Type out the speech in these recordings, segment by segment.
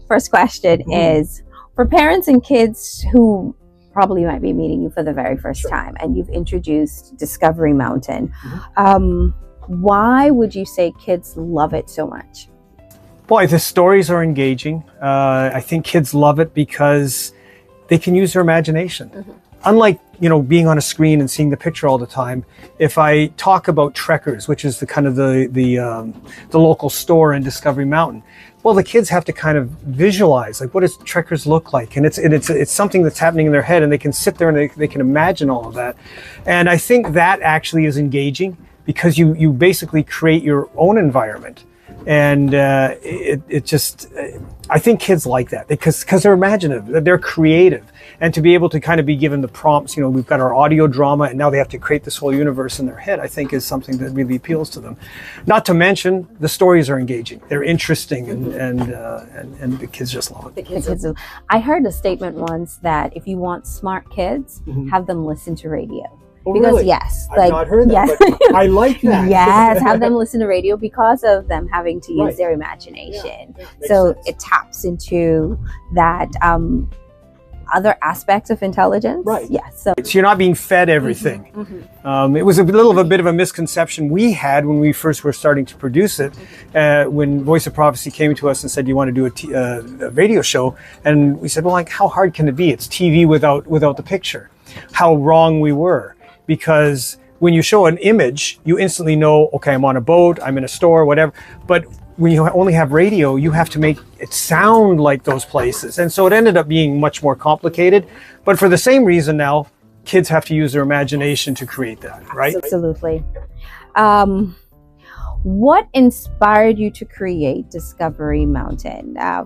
first question is for parents and kids who probably might be meeting you for the very first time, and you've introduced Discovery Mountain. Why would you say kids love it so much? Boy, the stories are engaging. I think kids love it because they can use their imagination. Unlike, being on a screen and seeing the picture all the time, if I talk about Trekkers, which is the kind of the local store in Discovery Mountain, well, the kids have to kind of visualize, like, what does Trekkers look like? And it's something that's happening in their head, and they can sit there and they can imagine all of that. And I think that actually is engaging because you basically create your own environment. And I think kids like that because they're imaginative, they're creative. And to be able to kind of be given the prompts, we've got our audio drama, and now they have to create this whole universe in their head, I think is something that really appeals to them. Not to mention, the stories are engaging. They're interesting, and the kids just love it. I heard a statement once that if you want smart kids, have them listen to radio. Oh, Because really? yes, I've not heard that, but I like that. Yes, have them listen to radio because of them having to use their imagination. So sense. it taps into that other aspects of intelligence. Right. Yes. So you're not being fed everything. It was a bit of a misconception we had when we first were starting to produce it. When Voice of Prophecy came to us and said, "You want to do a radio show?" And we said, "Well, like, how hard can it be? It's TV without the picture." How wrong we were. Because when you show an image, you instantly know, okay, I'm on a boat, I'm in a store, whatever. But when you only have radio, you have to make it sound like those places. And so it ended up being much more complicated. But for the same reason now, kids have to use their imagination to create that, right? Absolutely. What inspired you to create Discovery Mountain? I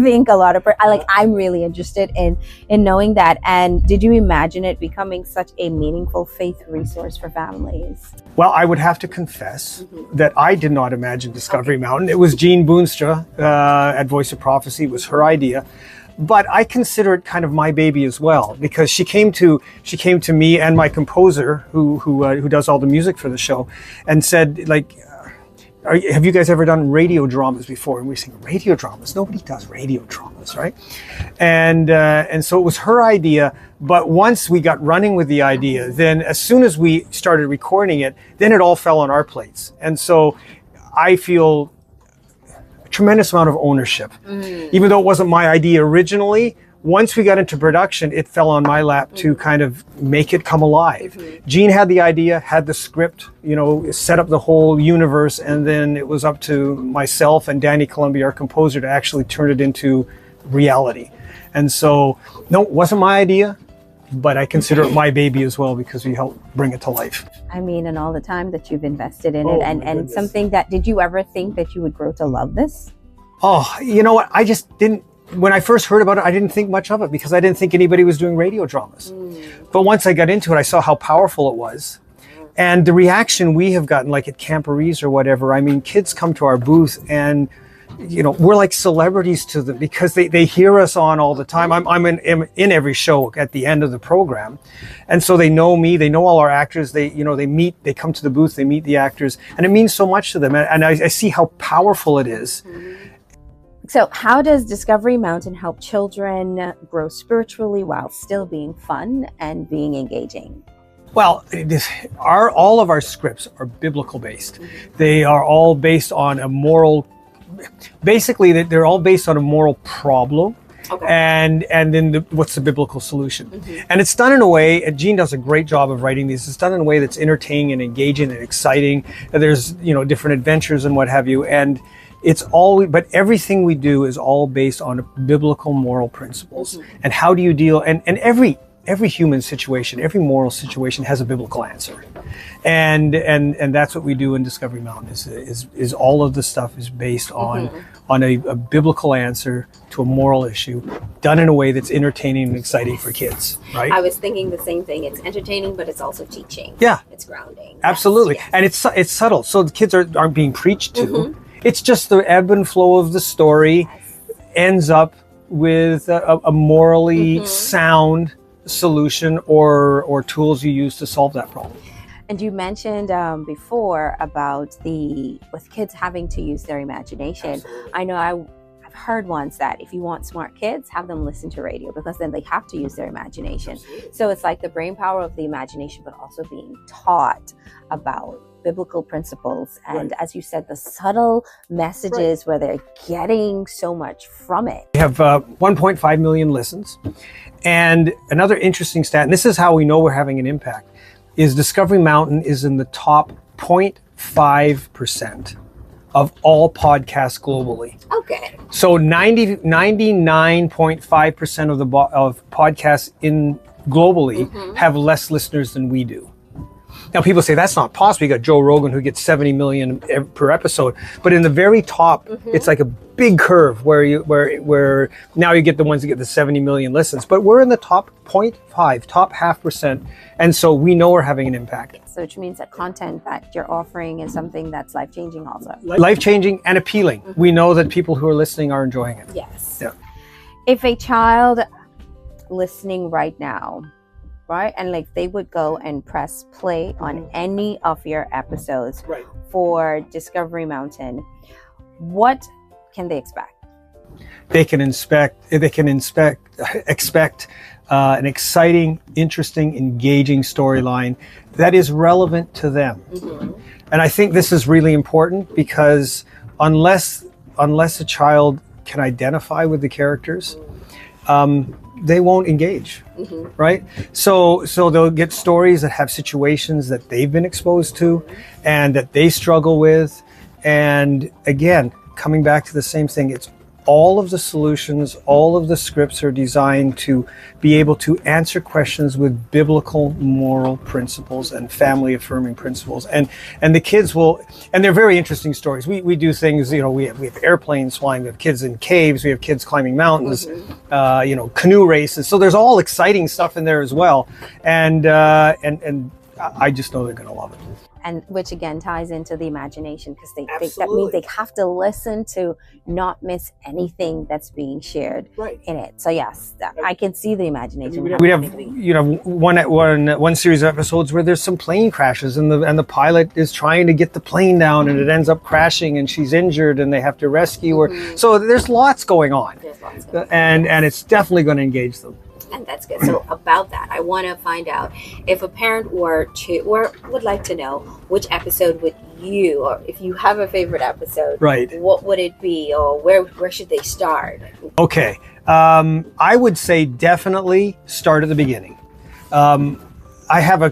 think a lot of I'm really interested in knowing that. And did you imagine it becoming such a meaningful faith resource for families? Well, I would have to confess that I did not imagine Discovery Mountain. It was Jean Boonstra at Voice of Prophecy. It was her idea. But I consider it kind of my baby as well, because she came to me and my composer, who does all the music for the show, and said, like, have you guys ever done radio dramas before? And we're saying, radio dramas? Nobody does radio dramas, right? And so it was her idea. But once we got running with the idea, then as soon as we started recording it, then it all fell on our plates. And so I feel a tremendous amount of ownership. Even though it wasn't my idea originally, once we got into production, it fell on my lap to kind of make it come alive. Jean had the idea, had the script, set up the whole universe, and then it was up to myself and Danny Columbia, our composer, to actually turn it into reality. And so, no, it wasn't my idea, but I consider it my baby as well because we helped bring it to life. I mean, and all the time that you've invested in it, and something that, did you ever think that you would grow to love this? Oh, you know what? I just didn't. When I first heard about it, I didn't think much of it because I didn't think anybody was doing radio dramas. But once I got into it, I saw how powerful it was. And the reaction we have gotten, like at Camporees or whatever, I mean, kids come to our booth and, we're like celebrities to them because they hear us on all the time. I'm in every show at the end of the program. And so they know me, they know all our actors, they come to the booth, they meet the actors, and it means so much to them. And I see how powerful it is. So how does Discovery Mountain help children grow spiritually while still being fun and being engaging? Well, all of our scripts are biblical based. They are all based on a moral, basically they're all based on a moral problem. And then what's the biblical solution? And it's done in a way, and Jean does a great job of writing these, it's done in a way that's entertaining and engaging and exciting. There's, different adventures and what have you. And it's all, but everything we do is all based on biblical moral principles. And how do you deal, and every human situation, every moral situation has a biblical answer. And that's what we do in Discovery Mountain is all of the stuff is based on a biblical answer to a moral issue, done in a way that's entertaining and exciting for kids, right? I was thinking the same thing. It's entertaining, but it's also teaching. Yeah. It's grounding. Absolutely. Yes. And it's subtle. So the kids aren't being preached to. It's just the ebb and flow of the story ends up with a morally sound solution or tools you use to solve that problem. And you mentioned before about with kids having to use their imagination. Absolutely. I know I've heard once that if you want smart kids, have them listen to radio, because then they have to use their imagination. Absolutely. So it's like the brain power of the imagination, but also being taught about biblical principles. And as you said, the subtle messages where they're getting so much from it. We have 1.5 million listens. And another interesting stat, and this is how we know we're having an impact, is Discovery Mountain is in the top 0.5% of all podcasts globally. Okay. So 99.5% of podcasts globally have less listeners than we do. Now people say that's not possible. You got Joe Rogan who gets 70 million per episode, but in the very top, it's like a big curve where now you get the ones that get the 70 million listens. But we're in the top 0.5, top 0.5%, and so we know we're having an impact. So which means that content that you're offering is something that's life-changing also. Life-changing and appealing. We know that people who are listening are enjoying it. Yes. Yeah. If a child listening right now, right, and like they would go and press play on any of your episodes for Discovery Mountain, what can they expect? They can expect an exciting, interesting, engaging storyline that is relevant to them. And I think this is really important because unless a child can identify with the characters, they won't engage, right? So they'll get stories that have situations that they've been exposed to and that they struggle with. And again, coming back to the same thing, it's all of the solutions, all of the scripts are designed to be able to answer questions with biblical moral principles and family affirming principles. And the kids will, and they're very interesting stories. We do things, you know, we have airplanes flying, we have kids in caves, we have kids climbing mountains, you know, canoe races. So there's all exciting stuff in there as well. And I just know they're going to love it. And which again ties into the imagination, because that means they have to listen to not miss anything that's being shared in it. So yes, I can see the imagination. We have you know one series of episodes where there's some plane crashes and the pilot is trying to get the plane down and it ends up crashing and she's injured and they have to rescue her. So there's lots going on. And it's definitely going to engage them. And that's good. So about that, I want to find out if a parent would like to know which episode would you, or if you have a favorite episode, what would it be, or where should they start? Okay. I would say definitely start at the beginning. I have a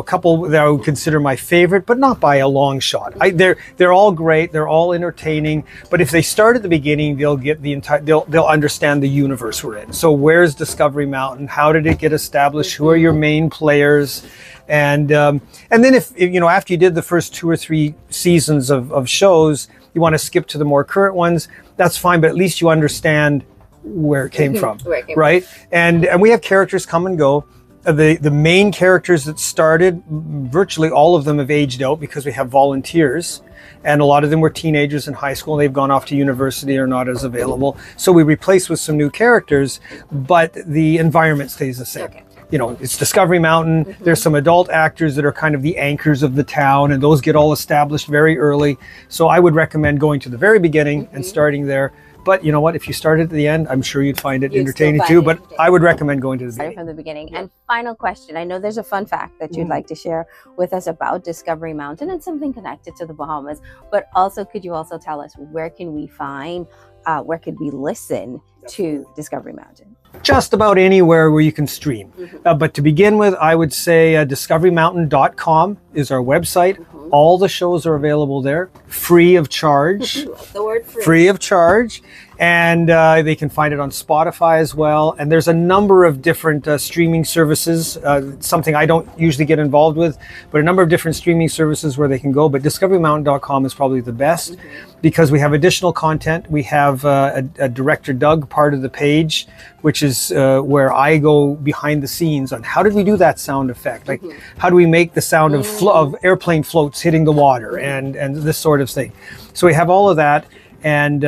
couple that I would consider my favorite, but not by a long shot. They're all great. They're all entertaining. But if they start at the beginning, they'll get they'll understand the universe we're in. So where's Discovery Mountain? How did it get established? Who are your main players? And then if after you did the first 2 or 3 seasons of shows, you want to skip to the more current ones, that's fine. But at least you understand where it came from, right? And we have characters come and go. The main characters that started, virtually all of them have aged out because we have volunteers, and a lot of them were teenagers in high school and they've gone off to university or not as available. So we replace with some new characters, but the environment stays the same. You know, it's Discovery Mountain. There's some adult actors that are kind of the anchors of the town, and those get all established very early. So I would recommend going to the very beginning and starting there. But you know what? If you started at the end, I'm sure you'd find it entertaining too. But I would recommend going to the beginning. From the beginning. And final question. I know there's a fun fact that you'd like to share with us about Discovery Mountain and something connected to the Bahamas. But also, could you also tell us where can we listen to Discovery Mountain? Just about anywhere where you can stream. But to begin with, I would say discoverymountain.com is our website. All the shows are available there, free of charge. The word free. Free of charge. And they can find it on Spotify as well. And there's a number of different streaming services, something I don't usually get involved with, but a number of different streaming services where they can go. But discoverymountain.com is probably the best because we have additional content. We have a Director Doug part of the page, which is where I go behind the scenes on how did we do that sound effect? Like, how do we make the sound of airplane floats hitting the water and this sort of thing. So we have all of that. And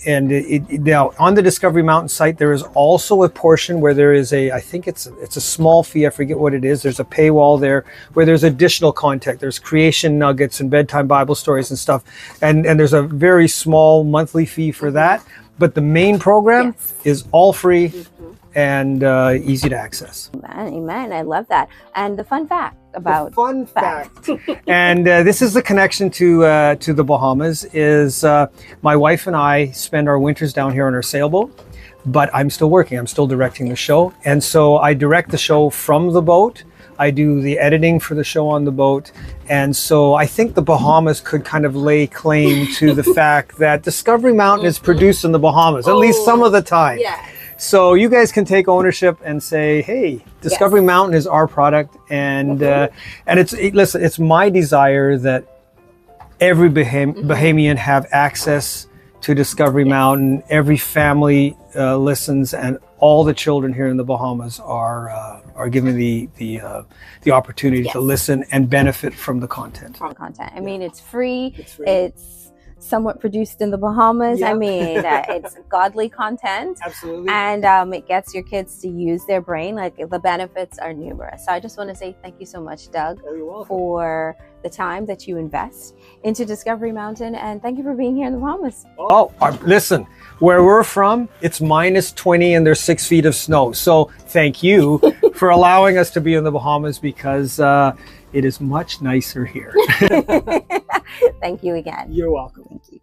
now on the Discovery Mountain site, there is also a portion where there is I think it's a small fee. I forget what it is. There's a paywall there where there's additional content. There's creation nuggets and bedtime Bible stories and stuff. And there's a very small monthly fee for that. But the main program is all free and easy to access. Amen. I love that. And the fun fact about fun fact. And this is the connection to the Bahamas is my wife and I spend our winters down here on our sailboat, but I'm still working. I'm still directing the show. And so I direct the show from the boat. I do the editing for the show on the boat. And so I think the Bahamas could kind of lay claim to the fact that Discovery Mountain is produced in the Bahamas, at least some of the time. Yeah. So you guys can take ownership and say, "Hey, Discovery Mountain is our product," and listen. It's my desire that every Bahamian have access to Discovery Mountain. Every family listens, and all the children here in the Bahamas are given the opportunity to listen and benefit from the content. I mean, it's free. It's somewhat produced in the Bahamas. I mean, it's godly content. Absolutely. And it gets your kids to use their brain. Like, the benefits are numerous. So I just want to say thank you so much, Doug, for the time that you invest into Discovery Mountain. And thank you for being here in the Bahamas. Listen, where we're from, it's -20 and there's 6 feet of snow. So thank you for allowing us to be in the Bahamas, because it is much nicer here. Thank you again. You're welcome. Thank you.